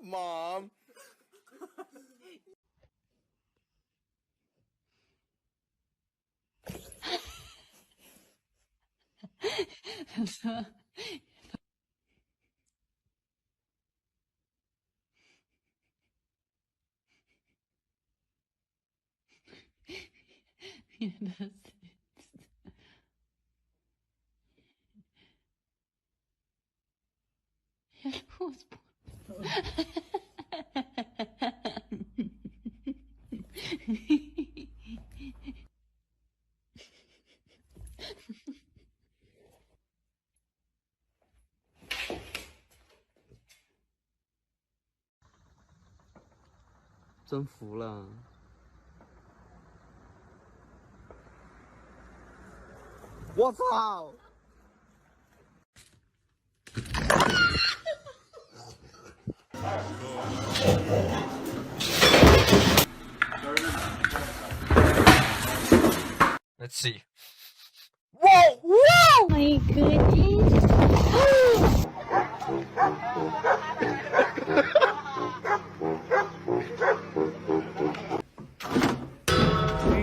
Mom.真服了。我操！Let's see. Whoa! Whoa! My goodness.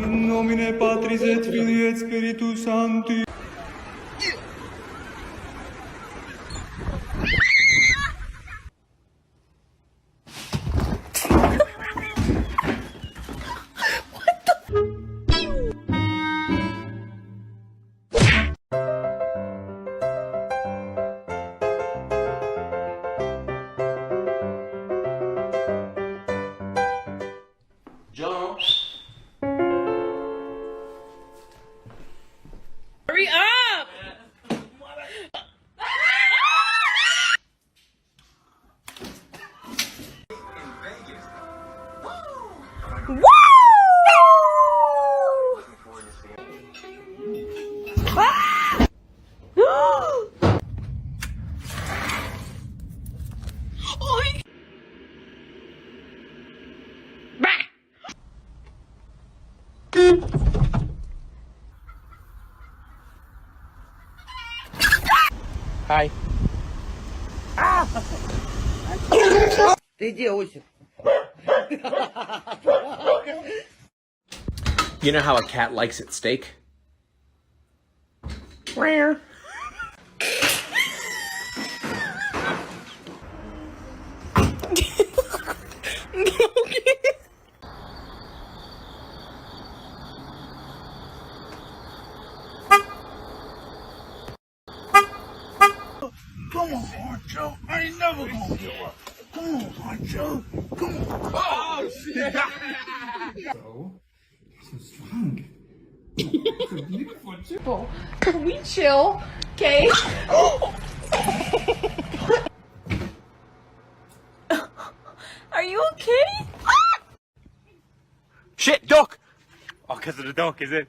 In nomine Patris et Filii et Spiritus Sancti. John. Hurry up! Woo! Ah! Oink! Bah! Hi. Ты где, Осип? You know how a cat likes its steak? Where? Come on, Honcho. I ain't never gonna give up. Come on, Honcho. Come on. Oh, shit. So strong. It's a beautiful chip. Can we chill? Okay. Are you okay? Shit, duck! Oh, because of the duck, is it?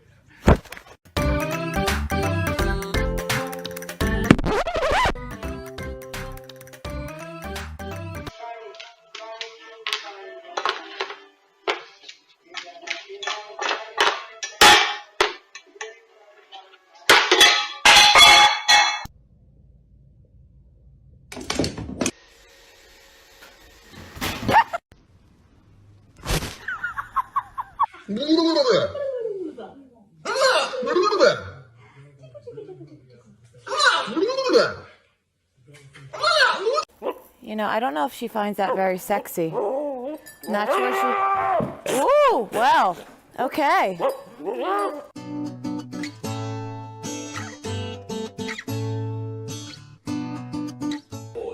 You know, I don't know if she finds that very sexy. Not sure she... Ooh, well, okay.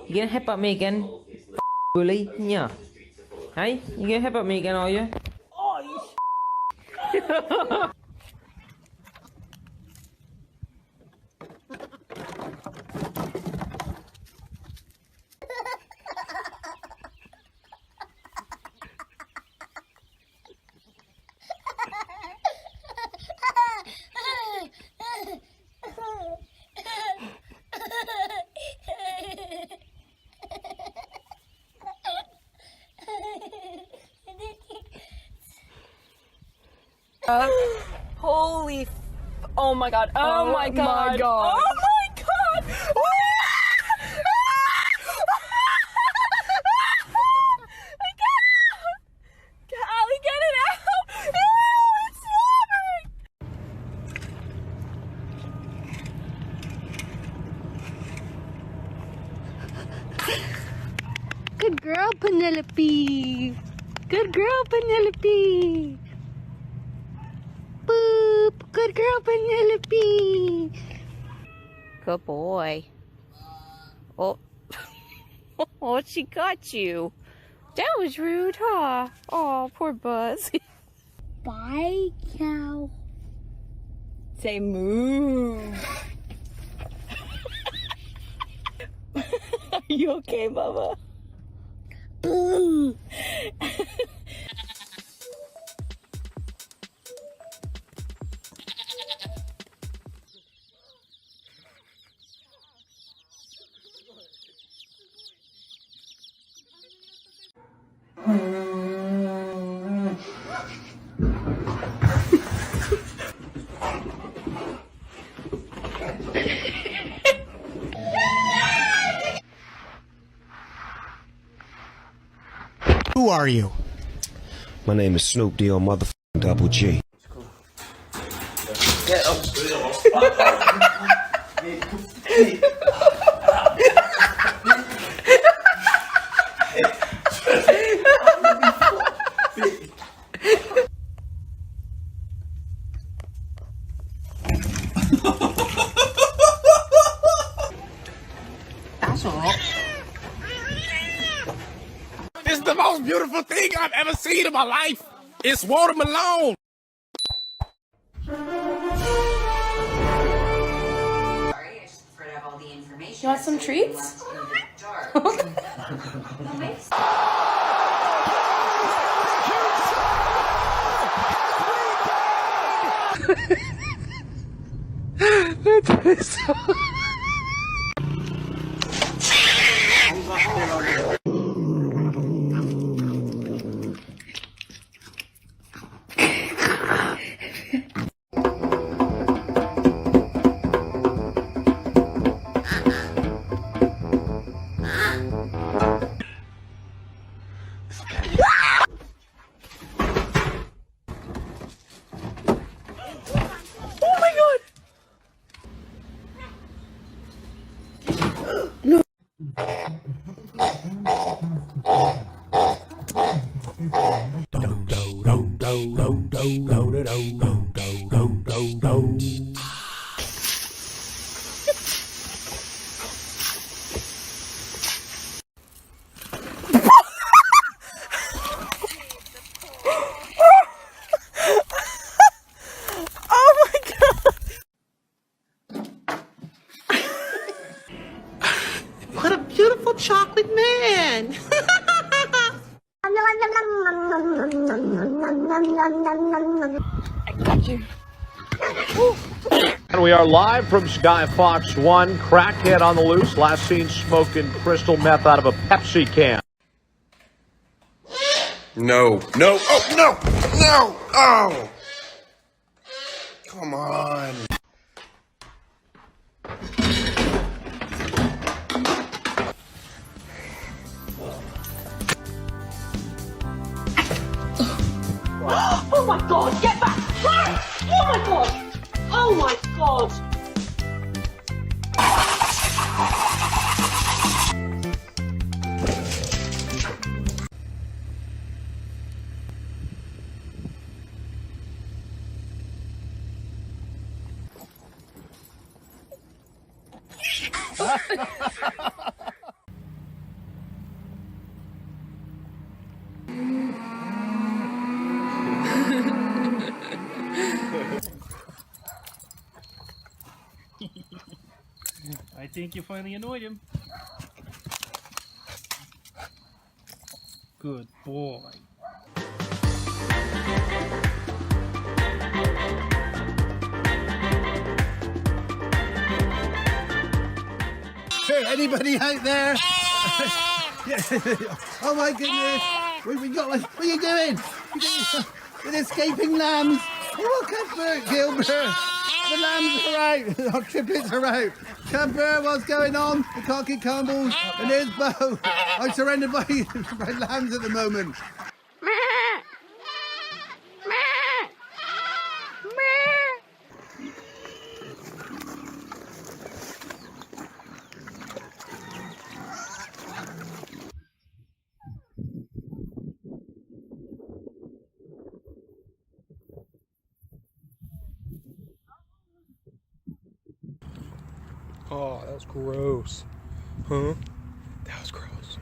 You gonna headbutt me again, bully? Yeah. Hey, you gonna headbutt me again, are you? Oh, you Holy oh my god. Oh, my god. my God. Oh my god. I can't. Callie, get it out. Ew, it's slobbering. Good girl, Penelope. Good girl, Penelope. Boop. Good girl, Penelope. Good boy. Oh. Oh, she got you. That was rude, huh? Oh, poor Buzz. Bye, cow. Say moo. Are you okay, Bubba? Boo. Who are you? My name is Snoop D-O motherfucking Double G. This is the most beautiful thing I've ever seen in my life. It's watermelon. You want some treats? What a beautiful chocolate man. And we are live from Sky Fox 1. Crackhead on the loose. Last seen smoking crystal meth out of a Pepsi can. No. No. Oh, no. No. Oh. Come on. Oh my god, get back! Run! Oh my god! Oh my god! I think you finally annoyed him. Good boy. Hey, anybody out there? Oh my goodness. We got one. What are you doing? With escaping lambs. Oh, Cuthbert, Gilbert. The lambs are out. Our triplets are out. Cuthbert, what's going on? We can't get Campbells. And there's Bo. I'm surrounded by lambs at the moment. Oh, that was gross. Huh? That was gross.